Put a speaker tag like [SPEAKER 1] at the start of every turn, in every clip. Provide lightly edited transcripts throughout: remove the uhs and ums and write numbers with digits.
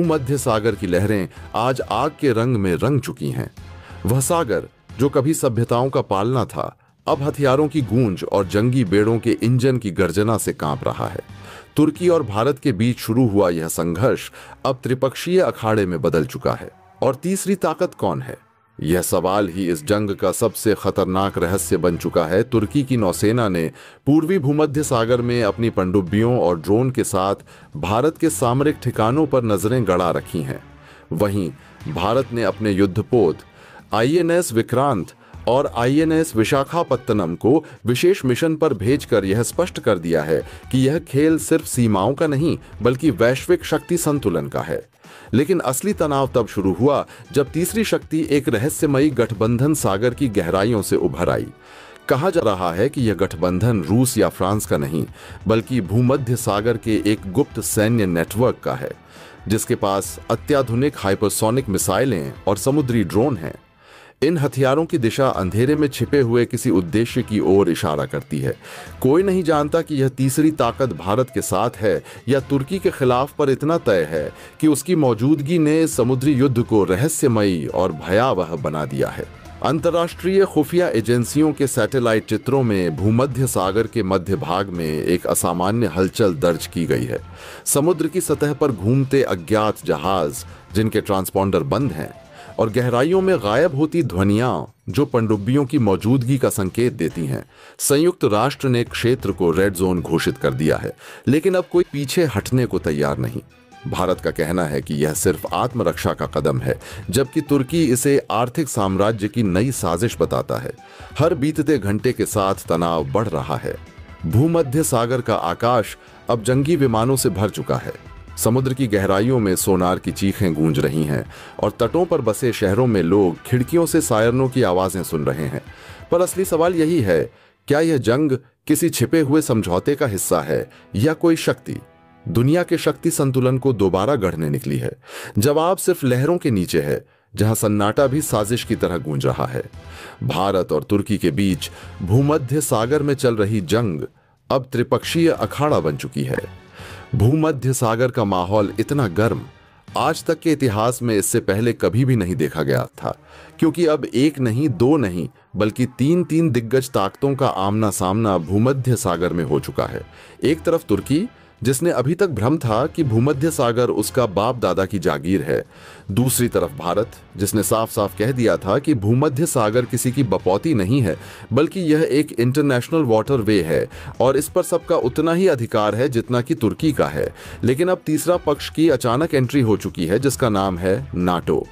[SPEAKER 1] भूमध्य सागर की लहरें आज आग के रंग में रंग चुकी हैं। वह सागर जो कभी सभ्यताओं का पालना था, अब हथियारों की गूंज और जंगी बेड़ों के इंजन की गर्जना से कांप रहा है। तुर्की और भारत के बीच शुरू हुआ यह संघर्ष अब त्रिपक्षीय अखाड़े में बदल चुका है। और तीसरी ताकत कौन है? यह सवाल ही इस जंग का सबसे खतरनाक रहस्य बन चुका है। तुर्की की नौसेना ने पूर्वी भूमध्य सागर में अपनी पनडुब्बियों और ड्रोन के साथ भारत के सामरिक ठिकानों पर नजरें गड़ा रखी हैं। वहीं भारत ने अपने युद्धपोत आईएनएस विक्रांत और आईएनएस विशाखापत्तनम को विशेष मिशन पर भेजकर यह स्पष्ट कर दिया है कि यह खेल सिर्फ सीमाओं का नहीं बल्कि वैश्विक शक्ति संतुलन का है। लेकिन असली तनाव तब शुरू हुआ जब तीसरी शक्ति एक रहस्यमयी गठबंधन सागर की गहराइयों से उभर आई। कहा जा रहा है कि यह गठबंधन रूस या फ्रांस का नहीं बल्कि भूमध्य सागर के एक गुप्त सैन्य नेटवर्क का है, जिसके पास अत्याधुनिक हाइपरसोनिक मिसाइलें और समुद्री ड्रोन हैं। इन हथियारों की दिशा अंधेरे में छिपे हुए किसी उद्देश्य की ओर इशारा करती है। कोई नहीं जानता कि यह तीसरी ताकत भारत के साथ है या तुर्की के खिलाफ, पर इतना तय है कि उसकी मौजूदगी ने समुद्री युद्ध को रहस्यमयी और भयावह बना दिया है। अंतर्राष्ट्रीय खुफिया एजेंसियों के सैटेलाइट चित्रों में भूमध्य सागर के मध्य भाग में एक असामान्य हलचल दर्ज की गई है। समुद्र की सतह पर घूमते अज्ञात जहाज जिनके ट्रांसपॉन्डर बंद हैं और गहराइयों में गायब होती ध्वनियां जो पनडुब्बियों की मौजूदगी का संकेत देती हैं। संयुक्त राष्ट्र ने क्षेत्र को रेड जोन घोषित कर दिया है, लेकिन अब कोई पीछे हटने को तैयार नहीं। भारत का कहना है कि यह सिर्फ आत्मरक्षा का कदम है, जबकि तुर्की इसे आर्थिक साम्राज्य की नई साजिश बताता है। हर बीतते घंटे के साथ तनाव बढ़ रहा है। भूमध्य सागर का आकाश अब जंगी विमानों से भर चुका है। समुद्र की गहराइयों में सोनार की चीखें गूंज रही हैं और तटों पर बसे शहरों में लोग खिड़कियों से सायरनों की आवाजें सुन रहे हैं। पर असली सवाल यही है, क्या यह जंग किसी छिपे हुए समझौते का हिस्सा है या कोई शक्ति दुनिया के शक्ति संतुलन को दोबारा गढ़ने निकली है? जवाब सिर्फ लहरों के नीचे है, जहां सन्नाटा भी साजिश की तरह गूंज रहा है। भारत और तुर्की के बीच भूमध्य सागर में चल रही जंग अब त्रिपक्षीय अखाड़ा बन चुकी है। भूमध्य सागर का माहौल इतना गर्म आज तक के इतिहास में इससे पहले कभी भी नहीं देखा गया था, क्योंकि अब एक नहीं, दो नहीं, बल्कि तीन दिग्गज ताकतों का आमना सामना भूमध्य सागर में हो चुका है। एक तरफ तुर्की, जिसने अभी तक भ्रम था कि भूमध्य सागर उसका बाप दादा की जागीर है। दूसरी तरफ भारत, जिसने साफ साफ कह दिया था कि भूमध्य सागर किसी की बपौती नहीं है बल्कि यह एक इंटरनेशनल वाटर वे है और इस पर सबका उतना ही अधिकार है जितना कि तुर्की का है। लेकिन अब तीसरा पक्ष की अचानक एंट्री हो चुकी है, जिसका नाम है नाटो।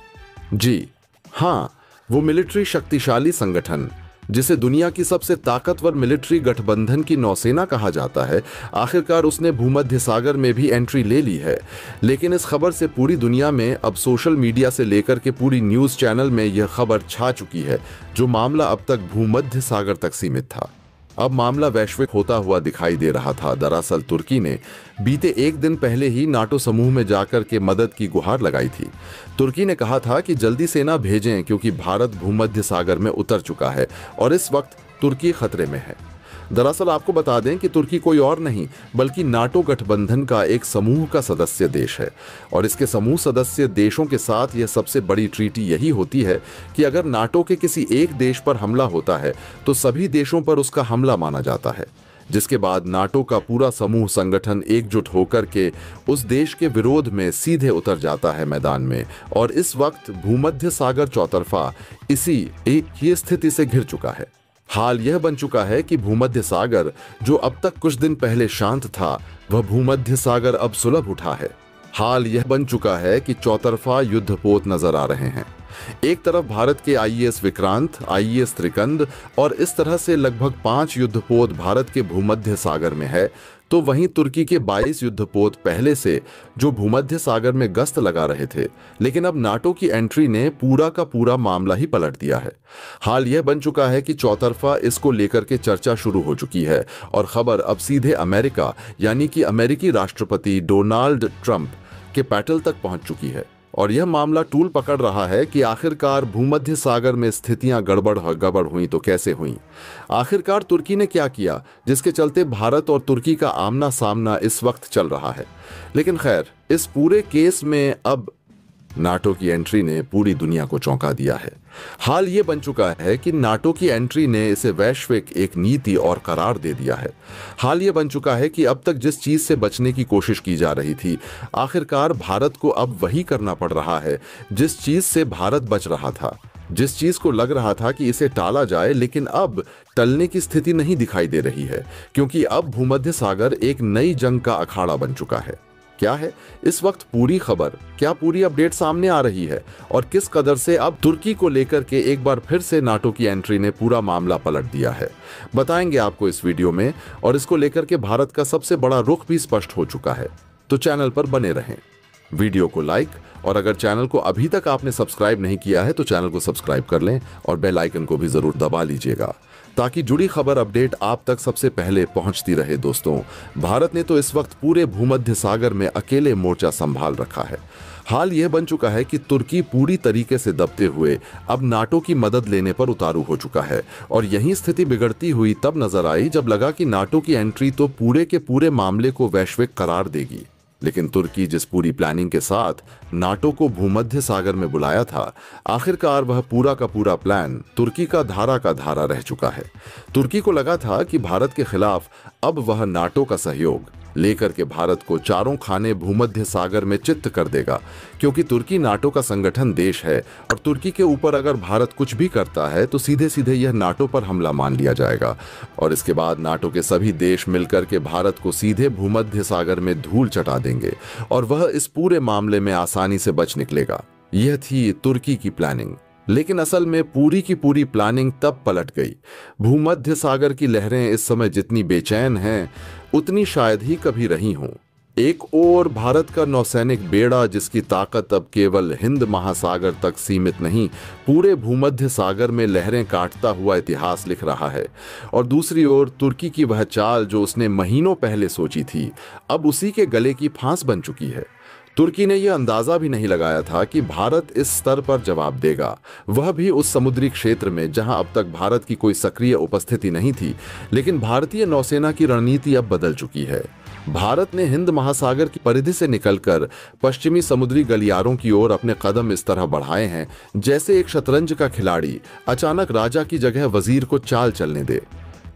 [SPEAKER 1] जी हाँ, वो मिलिट्री शक्तिशाली संगठन जिसे दुनिया की सबसे ताकतवर मिलिट्री गठबंधन की नौसेना कहा जाता है, आखिरकार उसने भूमध्य सागर में भी एंट्री ले ली है। लेकिन इस खबर से पूरी दुनिया में, अब सोशल मीडिया से लेकर के पूरी न्यूज चैनल में यह खबर छा चुकी है। जो मामला अब तक भूमध्य सागर तक सीमित था, अब मामला वैश्विक होता हुआ दिखाई दे रहा था। दरअसल तुर्की ने बीते एक दिन पहले ही नाटो समूह में जाकर के मदद की गुहार लगाई थी। तुर्की ने कहा था कि जल्दी सेना भेजें क्योंकि भारत भूमध्य सागर में उतर चुका है और इस वक्त तुर्की खतरे में है। दरअसल आपको बता दें कि तुर्की कोई और नहीं बल्कि नाटो गठबंधन का एक समूह का सदस्य देश है और इसके समूह सदस्य देशों के साथ यह सबसे बड़ी ट्रीटी यही होती है कि अगर नाटो के किसी एक देश पर हमला होता है तो सभी देशों पर उसका हमला माना जाता है, जिसके बाद नाटो का पूरा समूह संगठन एकजुट होकर के उस देश के विरोध में सीधे उतर जाता है मैदान में। और इस वक्त भूमध्य सागर चौतरफा इसी एक ही स्थिति से घिर चुका है। हाल यह बन चुका है कि भूमध्य सागर, जो अब तक कुछ दिन पहले शांत था, वह भूमध्य सागर अब सुलभ उठा है। हाल यह बन चुका है कि चौतरफा युद्धपोत नजर आ रहे हैं। एक तरफ भारत के आईएएस विक्रांत, आईएएस त्रिकंद और इस तरह से लगभग 5 युद्धपोत भारत के भूमध्य सागर में है, तो वहीं तुर्की के 22 युद्धपोत पहले से जो भूमध्य सागर में गश्त लगा रहे थे। लेकिन अब नाटो की एंट्री ने पूरा का पूरा मामला ही पलट दिया है। हाल यह बन चुका है कि चौतरफा इसको लेकर के चर्चा शुरू हो चुकी है और खबर अब सीधे अमेरिका यानी कि अमेरिकी राष्ट्रपति डोनाल्ड ट्रंप के पैटल तक पहुंच चुकी है। और यह मामला टूल पकड़ रहा है कि आखिरकार भूमध्य सागर में स्थितियां गड़बड़ हुई तो कैसे हुई। आखिरकार तुर्की ने क्या किया जिसके चलते भारत और तुर्की का आमना सामना इस वक्त चल रहा है। लेकिन खैर, इस पूरे केस में अब नाटो की एंट्री ने पूरी दुनिया को चौंका दिया है। हाल ये बन चुका है कि नाटो की एंट्री ने इसे वैश्विक एक नीति और करार दे दिया है। हाल ये बन चुका है कि अब तक जिस चीज से बचने की कोशिश की जा रही थी, आखिरकार भारत को अब वही करना पड़ रहा है जिस चीज से भारत बच रहा था। जिस चीज को लग रहा था कि इसे टाला जाए, लेकिन अब टलने की स्थिति नहीं दिखाई दे रही है, क्योंकि अब भूमध्य सागर एक नई जंग का अखाड़ा बन चुका है। क्या है इस वक्त पूरी खबर, क्या पूरी अपडेट सामने आ रही है और किस कदर से अब तुर्की को लेकर के एक बार फिर से नाटो की एंट्री ने पूरा मामला पलट दिया है, बताएंगे आपको इस वीडियो में। और इसको लेकर के भारत का सबसे बड़ा रुख भी स्पष्ट हो चुका है। तो चैनल पर बने रहें, वीडियो को लाइक, और अगर चैनल को अभी तक आपने सब्सक्राइब नहीं किया है तो चैनल को सब्सक्राइब कर लें और बेल आइकन को भी जरूर दबा लीजिएगा, ताकि जुड़ी खबर अपडेट आप तक सबसे पहले पहुंचती रहे। दोस्तों, भारत ने तो इस वक्त पूरे भूमध्य सागर में अकेले मोर्चा संभाल रखा है। हाल यह बन चुका है कि तुर्की पूरी तरीके से दबते हुए अब नाटो की मदद लेने पर उतारू हो चुका है। और यही स्थिति बिगड़ती हुई तब नजर आई जब लगा कि नाटो की एंट्री तो पूरे के पूरे मामले को वैश्विक करार देगी। लेकिन तुर्की जिस पूरी प्लानिंग के साथ नाटो को भूमध्य सागर में बुलाया था, आखिरकार वह पूरा का पूरा प्लान तुर्की का धारा रह चुका है। तुर्की को लगा था कि भारत के खिलाफ अब वह नाटो का सहयोग लेकर के भारत को चारों खाने भूमध्य सागर में चित्त कर देगा, क्योंकि तुर्की नाटो का संगठन देश है और तुर्की के ऊपर अगर भारत कुछ भी करता है तो सीधे सीधे यह नाटो पर हमला मान लिया जाएगा और इसके बाद नाटो के सभी देश मिलकर के भारत को सीधे भूमध्य सागर में धूल चटा देंगे और वह इस पूरे मामले में आसानी से बच निकलेगा। यह थी तुर्की की प्लानिंग। लेकिन असल में पूरी की पूरी प्लानिंग तब पलट गई। भूमध्य सागर की लहरें इस समय जितनी बेचैन हैं, उतनी शायद ही कभी रही हों। एक ओर भारत का नौसैनिक बेड़ा, जिसकी ताकत अब केवल हिंद महासागर तक सीमित नहीं, पूरे भूमध्य सागर में लहरें काटता हुआ इतिहास लिख रहा है, और दूसरी ओर तुर्की की वह चाल जो उसने महीनों पहले सोची थी, अब उसी के गले की फांस बन चुकी है। तुर्की ने यह अंदाजा भी नहीं लगाया था कि भारत इस स्तर पर जवाब देगा, वह भी उस समुद्री क्षेत्र में जहां अब तक भारत की कोई सक्रिय उपस्थिति नहीं थी। लेकिन भारतीय नौसेना की रणनीति अब बदल चुकी है। भारत ने हिंद महासागर की परिधि से निकलकर पश्चिमी समुद्री गलियारों की ओर अपने कदम इस तरह बढ़ाए हैं जैसे एक शतरंज का खिलाड़ी अचानक राजा की जगह वजीर को चाल चलने दे।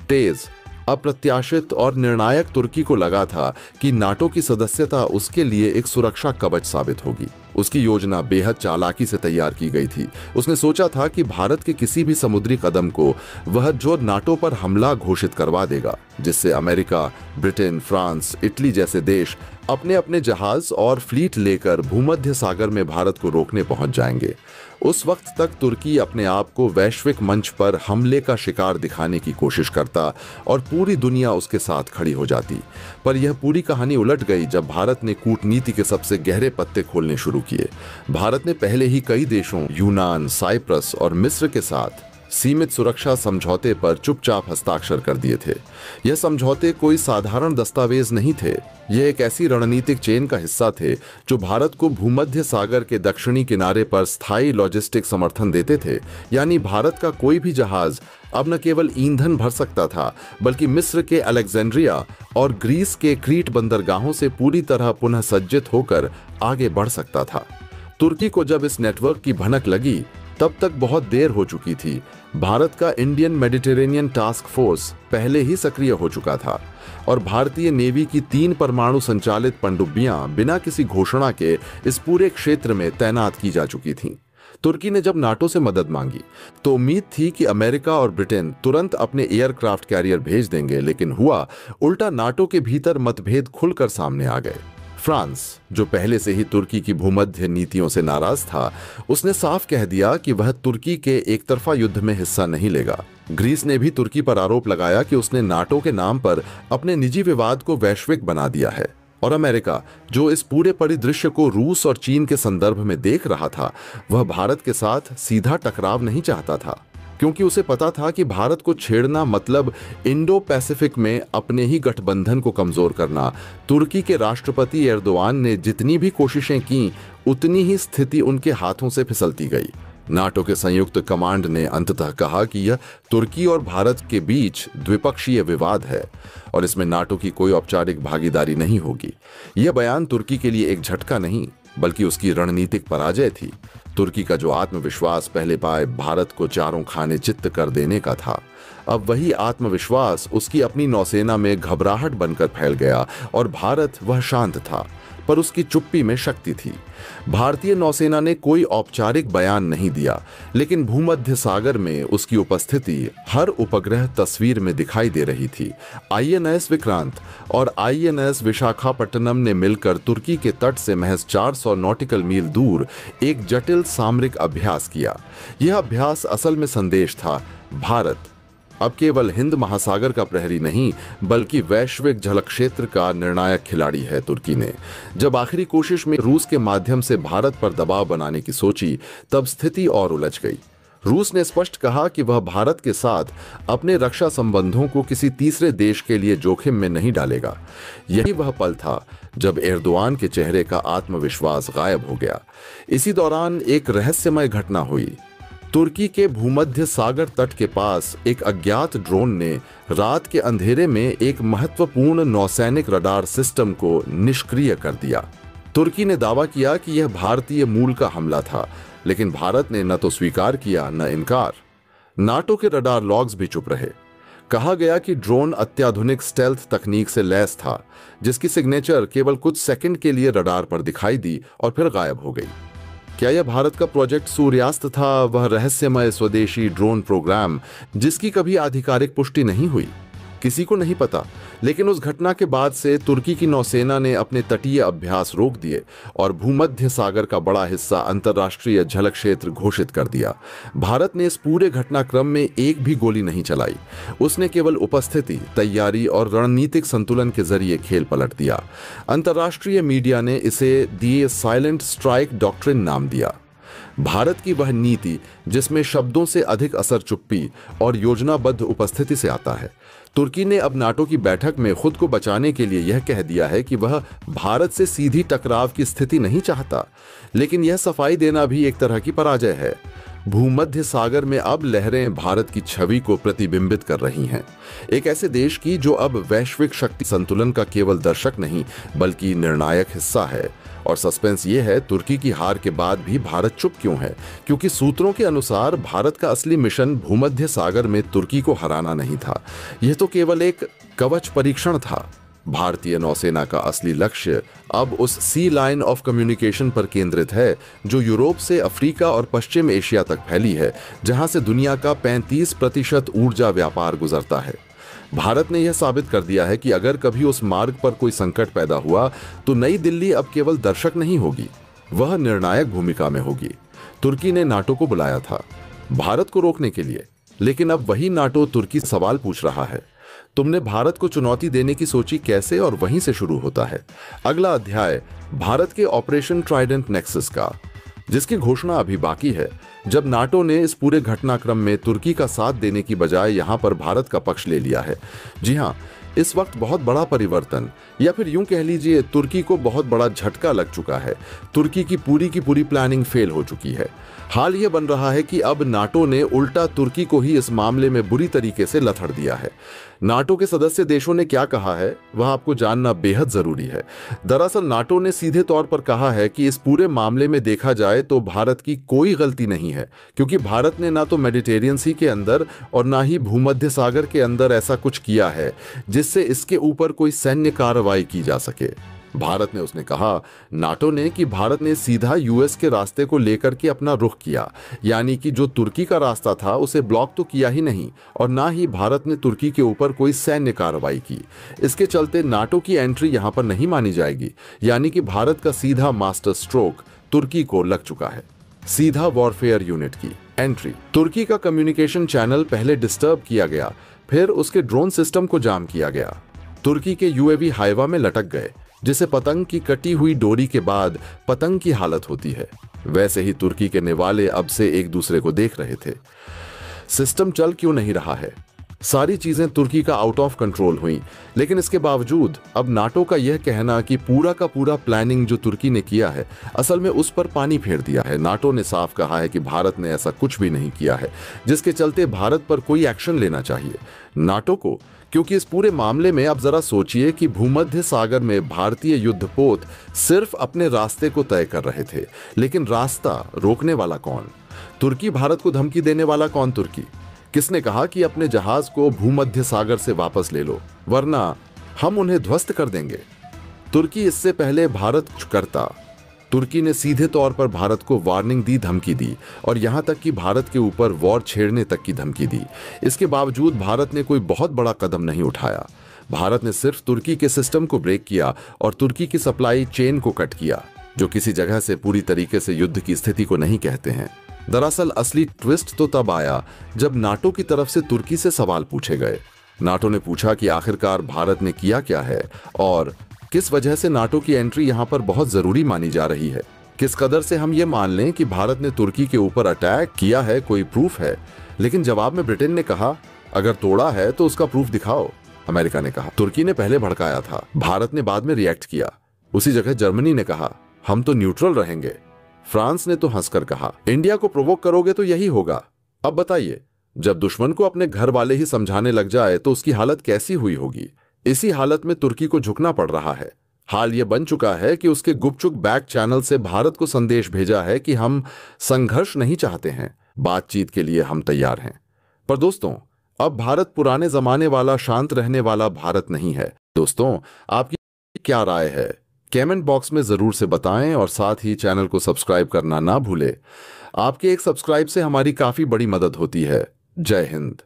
[SPEAKER 1] तेज, अप्रत्याशित और निर्णायक तुर्की को लगा था कि नाटो की सदस्यता उसके लिए एक सुरक्षा कवच साबित होगी। उसकी योजना बेहद चालाकी से तैयार की गई थी। उसने सोचा था कि भारत के किसी भी समुद्री कदम को वह जो नाटो पर हमला घोषित करवा देगा, जिससे अमेरिका, ब्रिटेन, फ्रांस, इटली जैसे देश अपने अपने जहाज और फ्लीट लेकर भूमध्य सागर में भारत को रोकने पहुंच जाएंगे। उस वक्त तक तुर्की अपने आप को वैश्विक मंच पर हमले का शिकार दिखाने की कोशिश करता और पूरी दुनिया उसके साथ खड़ी हो जाती। पर यह पूरी कहानी उलट गई जब भारत ने कूटनीति के सबसे गहरे पत्ते खोलने शुरू किए। भारत ने पहले ही कई देशों, यूनान, साइप्रस और मिस्र के साथ सीमित सुरक्षा समझौते पर चुपचाप हस्ताक्षर कर दिए थे। यह समझौते कोई साधारण दस्तावेज नहीं थे, यह एक ऐसी रणनीतिक चेन का हिस्सा थे जो भारत को भूमध्य सागर के दक्षिणी किनारे पर स्थायी लॉजिस्टिक समर्थन देते थे। यानी भारत का कोई भी जहाज अब न केवल ईंधन भर सकता था, बल्कि मिस्र के अलेक्जेंड्रिया और ग्रीस के क्रीट बंदरगाहों से पूरी तरह पुनः सज्जित होकर आगे बढ़ सकता था। तुर्की को जब इस नेटवर्क की भनक लगी, तब तक बहुत देर हो चुकी थी। भारत का इंडियन मेडिटेरेनियन टास्क फोर्स पहले ही सक्रिय हो चुका था और भारतीय नेवी की 3 परमाणु संचालित पनडुब्बियां बिना किसी घोषणा के इस पूरे क्षेत्र में तैनात की जा चुकी थीं। तुर्की ने जब नाटो से मदद मांगी तो उम्मीद थी कि अमेरिका और ब्रिटेन तुरंत अपने एयरक्राफ्ट कैरियर भेज देंगे, लेकिन हुआ उल्टा। नाटो के भीतर मतभेद खुलकर सामने आ गए। फ्रांस, जो पहले से ही तुर्की की भूमध्य नीतियों से नाराज था, उसने साफ कह दिया कि वह तुर्की के एकतरफा युद्ध में हिस्सा नहीं लेगा। ग्रीस ने भी तुर्की पर आरोप लगाया कि उसने नाटो के नाम पर अपने निजी विवाद को वैश्विक बना दिया है। और अमेरिका, जो इस पूरे परिदृश्य को रूस और चीन के संदर्भ में देख रहा था, वह भारत के साथ सीधा टकराव नहीं चाहता था। क्योंकि उसे पता था कि भारत को छेड़ना मतलब इंडो पैसिफिक में अपने ही गठबंधन को कमजोर करना। तुर्की के राष्ट्रपति एर्दोआन ने जितनी भी कोशिशें की, उतनी ही स्थिति उनके हाथों से फिसलती गई। नाटो के संयुक्त कमांड ने अंततः कहा कि यह तुर्की और भारत के बीच द्विपक्षीय विवाद है और इसमें नाटो की कोई औपचारिक भागीदारी नहीं होगी। यह बयान तुर्की के लिए एक झटका नहीं, बल्कि उसकी रणनीतिक पराजय थी। तुर्की का जो आत्मविश्वास पहले पाए भारत को चारों खाने चित्त कर देने का था, अब वही आत्मविश्वास उसकी अपनी नौसेना में घबराहट बनकर फैल गया और भारत वह शांत था, पर उसकी चुप्पी में शक्ति थी। भारतीय नौसेना ने कोई औपचारिक बयान नहीं दिया, लेकिन भूमध्य सागर में उसकी उपस्थिति हर उपग्रह तस्वीर में दिखाई दे रही थी। आईएनएस विक्रांत और आईएनएस विशाखापट्टनम ने मिलकर तुर्की के तट से महज 400 नॉटिकल मील दूर एक जटिल सामरिक अभ्यास किया। यह अभ्यास असल में संदेश था, भारत अब केवल हिंद महासागर का प्रहरी नहीं, बल्कि वैश्विक झलक क्षेत्र का निर्णायक खिलाड़ी है। तुर्की ने जब आखिरी कोशिश में रूस के माध्यम से भारत पर दबाव बनाने की सोची, तब स्थिति और उलझ गई। रूस ने स्पष्ट कहा कि वह भारत के साथ अपने रक्षा संबंधों को किसी तीसरे देश के लिए जोखिम में नहीं डालेगा। यही वह पल था जब एर्दोआन के चेहरे का आत्मविश्वास गायब हो गया। इसी दौरान एक रहस्यमय घटना हुई। तुर्की के भूमध्य सागर तट के पास एक अज्ञात ड्रोन ने रात के अंधेरे में एक महत्वपूर्ण नौसैनिक रडार सिस्टम को निष्क्रिय कर दिया। तुर्की ने दावा किया कि यह भारतीय मूल का हमला था, लेकिन भारत ने न तो स्वीकार किया न इनकार। नाटो के रडार लॉग्स भी चुप रहे। कहा गया कि ड्रोन अत्याधुनिक स्टेल्थ तकनीक से लैस था, जिसकी सिग्नेचर केवल कुछ सेकंड के लिए रडार पर दिखाई दी और फिर गायब हो गई। क्या यह भारत का प्रोजेक्ट सूर्यास्त था, वह रहस्यमय स्वदेशी ड्रोन प्रोग्राम जिसकी कभी आधिकारिक पुष्टि नहीं हुई? किसी को नहीं पता, लेकिन उस घटना के बाद से तुर्की की नौसेना ने अपने तटीय अभ्यास रोक दिए और भूमध्य सागर का बड़ा हिस्सा अंतर्राष्ट्रीय झलक क्षेत्र घोषित कर दिया। भारत ने इस पूरे घटनाक्रम में एक भी गोली नहीं चलाई। उसने केवल उपस्थिति, तैयारी और रणनीतिक संतुलन के जरिए खेल पलट दिया। अंतर्राष्ट्रीय मीडिया ने इसे दी साइलेंट स्ट्राइक डॉक्ट्रिन नाम दिया। भारत की वह नीति जिसमें शब्दों से अधिक असर चुप्पी और योजनाबद्ध उपस्थिति से आता है। तुर्की ने अब नाटो की बैठक में खुद को बचाने के लिए यह कह दिया है कि वह भारत से सीधी टकराव की स्थिति नहीं चाहता, लेकिन यह सफाई देना भी एक तरह की पराजय है। भूमध्य सागर में अब लहरें भारत की छवि को प्रतिबिंबित कर रही हैं, एक ऐसे देश की जो अब वैश्विक शक्ति संतुलन का केवल दर्शक नहीं, बल्कि निर्णायक हिस्सा है। और सस्पेंस ये है, तुर्की की हार के बाद भी भारत चुप क्यों है? क्योंकि सूत्रों के अनुसार भारत का असली मिशन भूमध्य सागर में तुर्की को हराना नहीं था। यह तो केवल एक कवच परीक्षण था। भारतीय नौसेना का असली लक्ष्य अब उस सी लाइन ऑफ कम्युनिकेशन पर केंद्रित है जो यूरोप से अफ्रीका और पश्चिम एशिया तक फैली है, जहां से दुनिया का 35% ऊर्जा व्यापार गुजरता है। भारत ने यह साबित कर दिया है कि अगर कभी उस मार्ग पर कोई संकट पैदा हुआ तो नई दिल्ली अब केवल दर्शक नहीं होगी, वह निर्णायक भूमिका में होगी। तुर्की ने नाटो को बुलाया था भारत को रोकने के लिए, लेकिन अब वही नाटो तुर्की से सवाल पूछ रहा है, तुमने भारत को चुनौती देने की सोची कैसे? और वहीं से शुरू होता है अगला अध्याय भारत के ऑपरेशन ट्राइडेंट नेक्सस का, जिसकी घोषणा अभी बाकी है। जब नाटो ने इस पूरे घटनाक्रम में तुर्की का साथ देने की बजाय यहां पर भारत का पक्ष ले लिया है। जी हां, इस वक्त बहुत बड़ा परिवर्तन, या फिर यूं कह लीजिए तुर्की को बहुत बड़ा झटका लग चुका है। तुर्की की पूरी प्लानिंग फेल हो चुकी है। हाल यह बन रहा है कि अब नाटो ने उल्टा तुर्की को ही इस मामले में बुरी तरीके से लथड़ दिया है। नाटो के सदस्य देशों ने क्या कहा है वह आपको जानना बेहद जरूरी है। दरअसल नाटो ने सीधे तौर पर कहा है कि इस पूरे मामले में देखा जाए तो भारत की कोई गलती नहीं है, क्योंकि भारत ने ना तो मेडिटेरियन सी के अंदर और ना ही भूमध्य सागर के अंदर ऐसा कुछ किया है जिससे इसके ऊपर कोई सैन्य कार्रवाई की जा सके। भारत ने, उसने कहा नाटो ने, कि भारत ने सीधा यूएस के रास्ते को लेकर के अपना रुख किया, यानी कि जो तुर्की का रास्ता था उसे ब्लॉक तो किया ही नहीं, और ना ही भारत ने तुर्की के ऊपर कोई सैन्य कार्रवाई की। इसके चलते नाटो की एंट्री यहां पर नहीं मानी जाएगी, यानी कि भारत का सीधा मास्टर स्ट्रोक तुर्की को लग चुका है। सीधा वॉरफेयर यूनिट की एंट्री। तुर्की का कम्युनिकेशन चैनल पहले डिस्टर्ब किया गया, फिर उसके ड्रोन सिस्टम को जाम किया गया। तुर्की के यूएवी हाइवा में लटक गए, जिसे पतंग की कटी हुई डोरी के बाद पतंग की हालत होती है। वैसे ही तुर्की के निवाले अब से एक दूसरे को देख रहे थे। सिस्टम चल क्यों नहीं रहा है। सारी चीजें तुर्की का आउट ऑफ कंट्रोल हुई, लेकिन इसके बावजूद अब नाटो का यह कहना कि पूरा का पूरा प्लानिंग जो तुर्की ने किया है, असल में उस पर पानी फेर दिया है। नाटो ने साफ कहा है कि भारत ने ऐसा कुछ भी नहीं किया है, जिसके चलते भारत पर कोई एक्शन लेना चाहिए नाटो को। क्योंकि इस पूरे मामले में आप जरा सोचिए कि भूमध्य सागर में भारतीय युद्धपोत सिर्फ अपने रास्ते को तय कर रहे थे, लेकिन रास्ता रोकने वाला कौन? तुर्की। भारत को धमकी देने वाला कौन? तुर्की। किसने कहा कि अपने जहाज को भूमध्य सागर से वापस ले लो, वरना हम उन्हें ध्वस्त कर देंगे? तुर्की। इससे पहले भारत करता, तुर्की ने सीधे तौर पर भारत को वार्निंग दी, धमकी दी, और यहां तक कि भारत के ऊपर वॉर छेड़ने तक की धमकी दी। इसके बावजूद भारत ने कोई बहुत बड़ा कदम नहीं उठाया। भारत ने सिर्फ तुर्की के सिस्टम को ब्रेक किया और तुर्की की सप्लाई चेन को कट किया, जो किसी जगह से पूरी तरीके से युद्ध की स्थिति को नहीं कहते हैं। दरअसल असली ट्विस्ट तो तब आया जब नाटो की तरफ से तुर्की से सवाल पूछे गए। नाटो ने पूछा कि आखिरकार भारत ने किया क्या है और किस वजह से नाटो की एंट्री यहां पर बहुत जरूरी मानी जा रही है। किस कदर से हम ये मान लें कि भारत ने तुर्की के ऊपर अटैक किया है, कोई प्रूफ है? लेकिन जवाब में ब्रिटेन ने कहा, अगर तोड़ा है तो उसका प्रूफ दिखाओ। अमेरिका ने कहा। तुर्की ने पहले भड़काया था, भारत ने बाद में रिएक्ट किया। उसी जगह जर्मनी ने कहा, हम तो न्यूट्रल रहेंगे। फ्रांस ने तो हंसकर कहा, इंडिया को प्रोवोक करोगे तो यही होगा। अब बताइए, जब दुश्मन को अपने घर वाले ही समझाने लग जाए तो उसकी हालत कैसी हुई होगी? इसी हालत में तुर्की को झुकना पड़ रहा है। हाल यह बन चुका है कि उसके गुपचुप बैक चैनल से भारत को संदेश भेजा है कि हम संघर्ष नहीं चाहते हैं, बातचीत के लिए हम तैयार हैं। पर दोस्तों, अब भारत पुराने जमाने वाला शांत रहने वाला भारत नहीं है। दोस्तों, आपकी क्या राय है? कमेंट बॉक्स में जरूर से बताएं और साथ ही चैनल को सब्सक्राइब करना ना भूलें। आपके एक सब्सक्राइब से हमारी काफी बड़ी मदद होती है। जय हिंद।